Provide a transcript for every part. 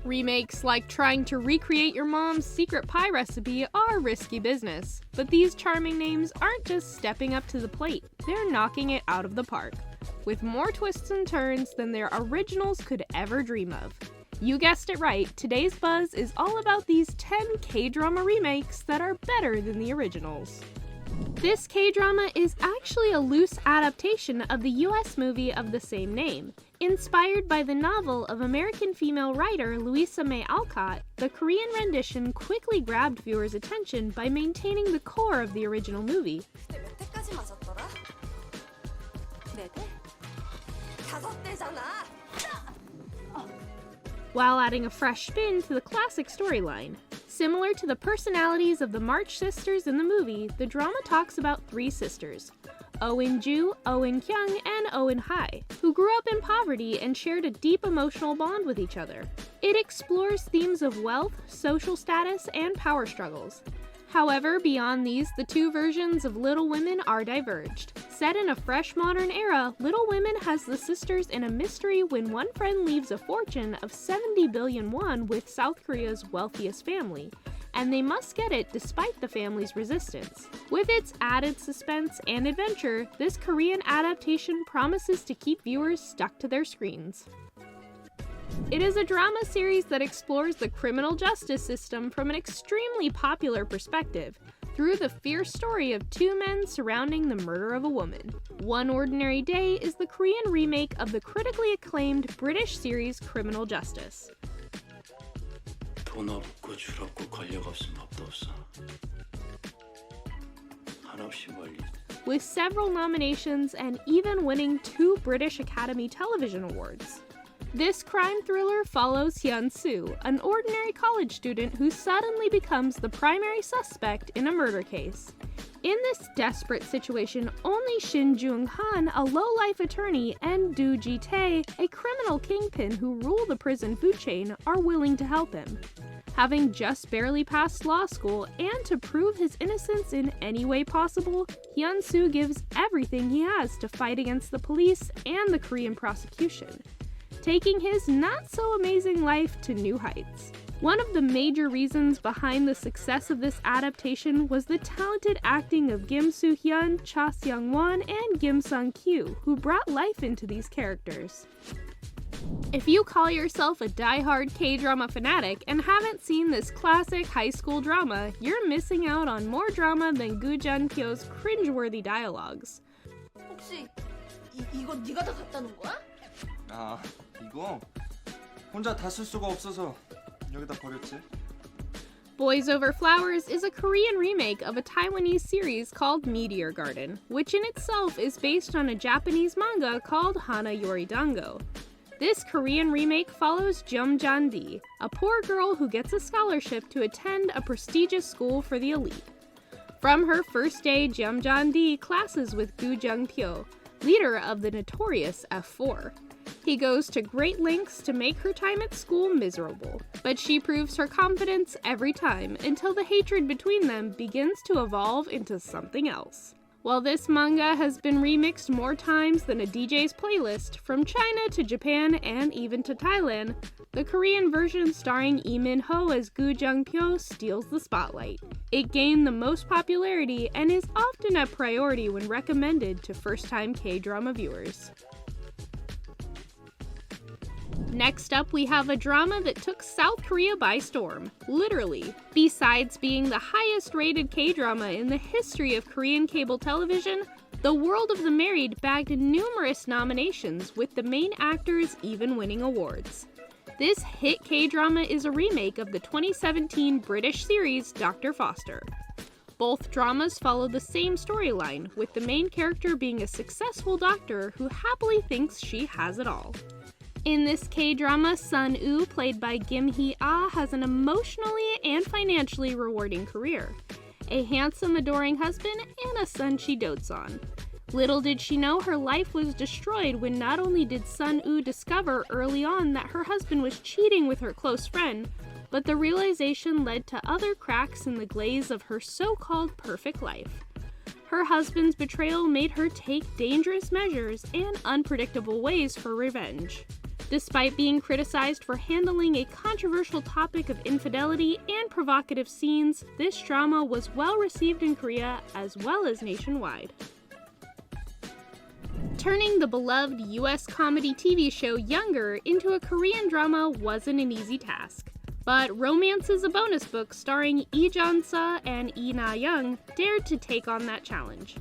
Remakes like trying to recreate your mom's secret pie recipe are risky business, but these charming names aren't just stepping up to the plate, they're knocking it out of the park, with more twists and turns than their originals could ever dream of. You guessed it right, today's buzz is all about these 10 K-drama remakes that are better than the originals. This K-drama is actually a loose adaptation of the US movie of the same name. Inspired by the novel of American female writer Louisa May Alcott, the Korean rendition quickly grabbed viewers' attention by maintaining the core of the original movie. While adding a fresh spin to the classic storyline. Similar to the personalities of the March sisters in the movie, the drama talks about three sisters, Oh In-ju, Oh In-kyung, and Oh In-hae, who grew up in poverty and shared a deep emotional bond with each other. It explores themes of wealth, social status, and power struggles. However, beyond these, the two versions of Little Women are diverged. Set in a fresh modern era, Little Women has the sisters in a mystery when one friend leaves a fortune of 70 billion won with South Korea's wealthiest family, and they must get it despite the family's resistance. With its added suspense and adventure, this Korean adaptation promises to keep viewers stuck to their screens. It is a drama series that explores the criminal justice system from an extremely popular perspective, through the fierce story of two men surrounding the murder of a woman. One Ordinary Day is the Korean remake of the critically acclaimed British series Criminal Justice. 돈 없고 줄 없고 권력 없으면 법도 없어. 한없이 멀리. With several nominations and even winning 2 British Academy Television Awards. This crime thriller follows Hyun-soo, an ordinary college student who suddenly becomes the primary suspect in a murder case. In this desperate situation, only Shin Jung-han, a low-life attorney, and Do Ji-tae, a criminal kingpin who rule the prison food chain, are willing to help him. Having just barely passed law school, and to prove his innocence in any way possible, Hyun-soo gives everything he has to fight against the police and the Korean prosecution, taking his not-so-amazing life to new heights. One of the major reasons behind the success of this adaptation was the talented acting of Kim Soo-hyun, Cha Seung-won, and Kim Sung-kyu, who brought life into these characters. If you call yourself a die-hard K-drama fanatic and haven't seen this classic high school drama, you're missing out on more drama than Gu Jun-pyo's cringeworthy dialogues. 혹시 이거 네가 다 갖다 놓은 거야? 아, 이거 혼자 다 쓸 수가 없어서 여기다 버렸지. Boys Over Flowers is a Korean remake of a Taiwanese series called Meteor Garden, which in itself is based on a Japanese manga called Hana Yoridango. This Korean remake follows Jeom Jan-di, a poor girl who gets a scholarship to attend a prestigious school for the elite. From her first day, Jeom Jan-di classes with Gu Jung-pyo, leader of the notorious F4. He goes to great lengths to make her time at school miserable, but she proves her confidence every time until the hatred between them begins to evolve into something else. While this manga has been remixed more times than a DJ's playlist, from China to Japan and even to Thailand, the Korean version starring Lee Min-ho as Gu Jung-pyo steals the spotlight. It gained the most popularity and is often a priority when recommended to first-time K-drama viewers. Next up, we have a drama that took South Korea by storm, literally. Besides being the highest-rated K-drama in the history of Korean cable television, The World of the Married bagged numerous nominations, with the main actors even winning awards. This hit K-drama is a remake of the 2017 British series Dr. Foster. Both dramas follow the same storyline, with the main character being a successful doctor who happily thinks she has it all. In this K-drama, Sun-woo, played by Kim Hee-ah, has an emotionally and financially rewarding career, a handsome, adoring husband, and a son she dotes on. Little did she know her life was destroyed when not only did Sun-woo discover early on that her husband was cheating with her close friend, but the realization led to other cracks in the glaze of her so-called perfect life. Her husband's betrayal made her take dangerous measures and unpredictable ways for revenge. Despite being criticized for handling a controversial topic of infidelity and provocative scenes, this drama was well received in Korea as well as nationwide. Turning the beloved US comedy TV show Younger into a Korean drama wasn't an easy task. But Romance is a Bonus Book starring Lee Jun-seo and Lee Na-young dared to take on that challenge.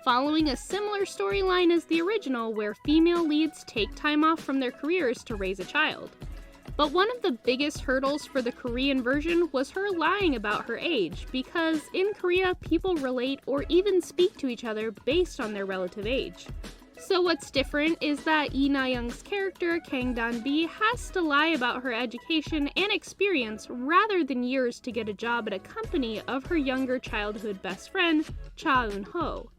Following a similar storyline as the original, where female leads take time off from their careers to raise a child. But one of the biggest hurdles for the Korean version was her lying about her age, because in Korea, people relate or even speak to each other based on their relative age. So what's different is that Lee Na-young's character, Kang Dan-bi, has to lie about her education and experience rather than years to get a job at a company of her younger childhood best friend, Cha Eun-ho.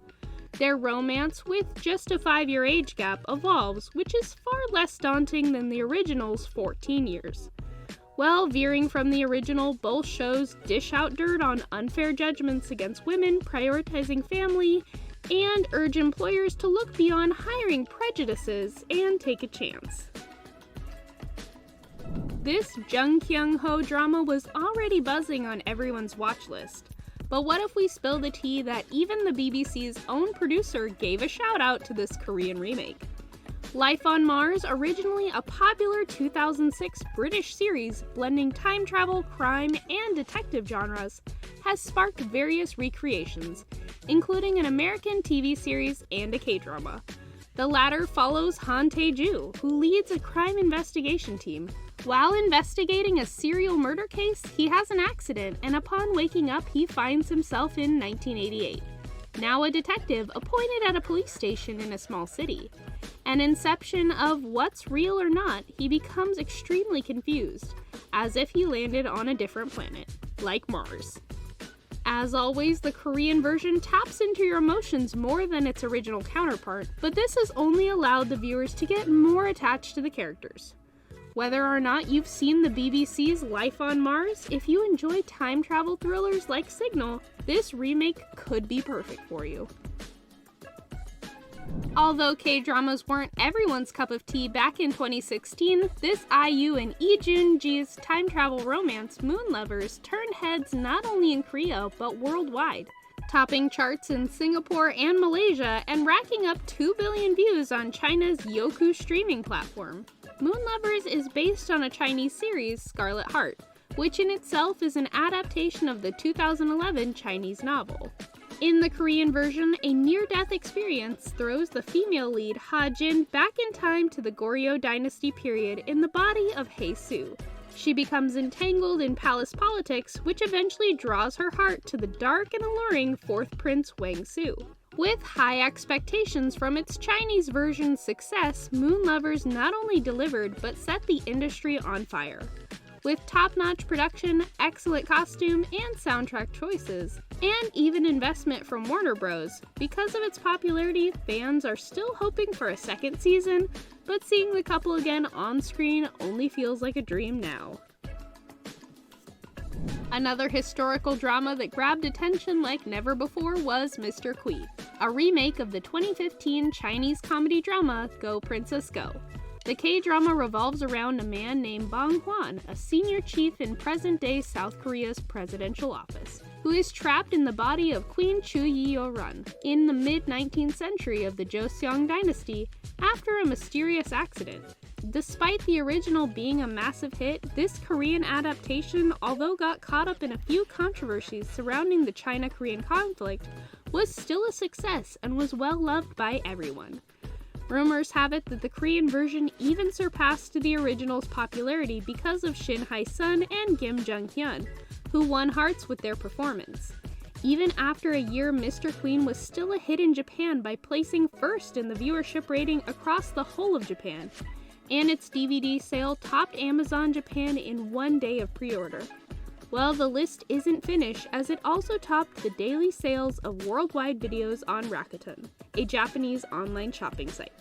Their romance, with just a 5-year age gap, evolves, which is far less daunting than the original's 14 years. While veering from the original, both shows dish out dirt on unfair judgments against women, prioritizing family, and urge employers to look beyond hiring prejudices and take a chance. This Jung Kyung-ho drama was already buzzing on everyone's watch list. But what if we spill the tea that even the BBC's own producer gave a shout out to this Korean remake? Life on Mars, originally a popular 2006 British series blending time travel, crime, and detective genres, has sparked various recreations, including an American TV series and a K-drama. The latter follows Han Tae-ju, who leads a crime investigation team. While investigating a serial murder case, he has an accident, and upon waking up, he finds himself in 1988. Now a detective appointed at a police station in a small city. An inception of what's real or not, he becomes extremely confused, as if he landed on a different planet, like Mars. As always, the Korean version taps into your emotions more than its original counterpart, but this has only allowed the viewers to get more attached to the characters. Whether or not you've seen the BBC's Life on Mars, if you enjoy time travel thrillers like Signal, this remake could be perfect for you. Although K-dramas weren't everyone's cup of tea back in 2016, this IU and Lee Jun-ji's time travel romance, Moon Lovers, turned heads not only in Korea but worldwide, topping charts in Singapore and Malaysia and racking up 2 billion views on China's Youku streaming platform. Moon Lovers is based on a Chinese series, Scarlet Heart, which in itself is an adaptation of the 2011 Chinese novel. In the Korean version, a near-death experience throws the female lead Ha Jin back in time to the Goryeo dynasty period in the body of Hae Soo. She becomes entangled in palace politics, which eventually draws her heart to the dark and alluring 4th Prince Wang Soo. With high expectations from its Chinese version's success, Moon Lovers not only delivered but set the industry on fire. With top-notch production, excellent costume and soundtrack choices, and even investment from Warner Bros. Because of its popularity, fans are still hoping for a second season, but seeing the couple again on screen only feels like a dream now. Another historical drama that grabbed attention like never before was Mr. Kui, a remake of the 2015 Chinese comedy drama Go Princess Go. The K-drama revolves around a man named Bong Hwan, a senior chief in present-day South Korea's presidential office, who is trapped in the body of Queen Chu Yi-run in the mid-19th century of the Joseon dynasty after a mysterious accident. Despite the original being a massive hit, this Korean adaptation, although got caught up in a few controversies surrounding the China-Korean conflict, was still a success and was well loved by everyone. Rumors have it that the Korean version even surpassed the original's popularity because of Shin Hae-sun and Kim Jung-hyun, who won hearts with their performance. Even after a year, Mr. Queen was still a hit in Japan by placing first in the viewership rating across the whole of Japan, and its DVD sale topped Amazon Japan in 1 day of pre-order. Well, the list isn't finished, as it also topped the daily sales of worldwide videos on Rakuten, a Japanese online shopping site.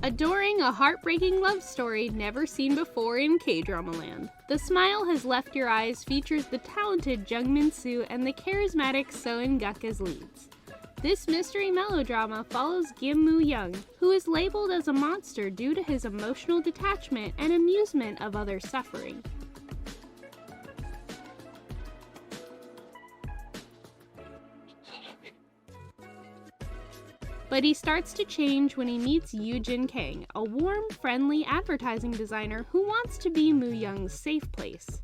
Adoring a heartbreaking love story never seen before in K-drama land, The Smile Has Left Your Eyes features the talented Jung Min-soo and the charismatic So In-guk as leads. This mystery melodrama follows Kim Moo-young, who is labeled as a monster due to his emotional detachment and amusement of others' suffering. But he starts to change when he meets Yoo Jin Kang, a warm, friendly advertising designer who wants to be Moo-young's safe place.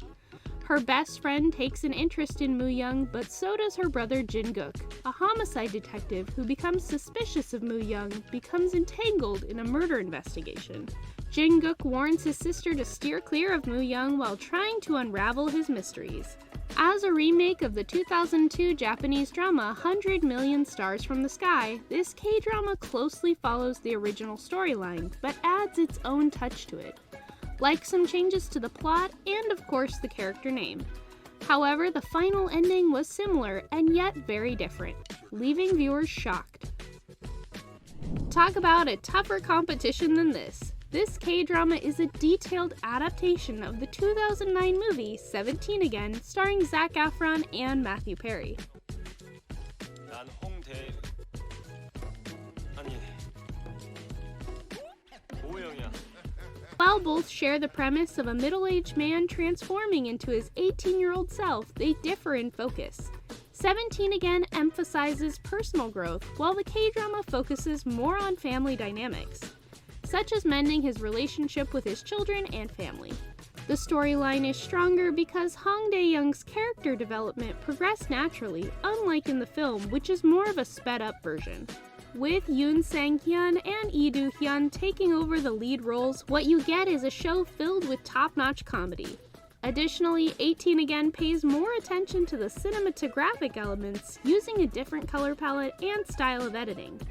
Her best friend takes an interest in Moo-young, but so does her brother Jin-guk, a homicide detective who becomes suspicious of Moo-young, becomes entangled in a murder investigation. Jin-guk warns his sister to steer clear of Moo-young while trying to unravel his mysteries. As a remake of the 2002 Japanese drama 100 Million Stars from the Sky, this K-drama closely follows the original storyline, but adds its own touch to it, like some changes to the plot and of course the character name. However, the final ending was similar and yet very different, leaving viewers shocked. Talk about a tougher competition than this. This K-drama is a detailed adaptation of the 2009 movie 17 Again, starring Zac Efron and Matthew Perry. 난 홍대 아니 오영이야. While both share the premise of a middle-aged man transforming into his 18-year-old self, they differ in focus. 17 Again emphasizes personal growth, while the K-drama focuses more on family dynamics, such as mending his relationship with his children and family. The storyline is stronger because Hong Dae-young's character development progressed naturally, unlike in the film, which is more of a sped-up version. With Yoon Sang-hyun and Lee Do-hyun taking over the lead roles, what you get is a show filled with top-notch comedy. Additionally, 18 Again pays more attention to the cinematographic elements, using a different color palette and style of editing.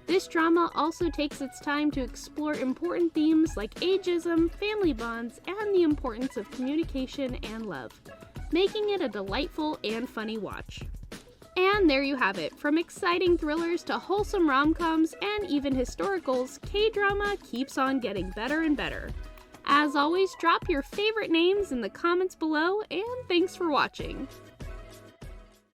This drama also takes its time to explore important themes like ageism, family bonds, and the importance of communication and love, making it a delightful and funny watch. And there you have it. From exciting thrillers to wholesome rom-coms and even historicals, K-drama keeps on getting better and better. As always, drop your favorite names in the comments below, and thanks for watching.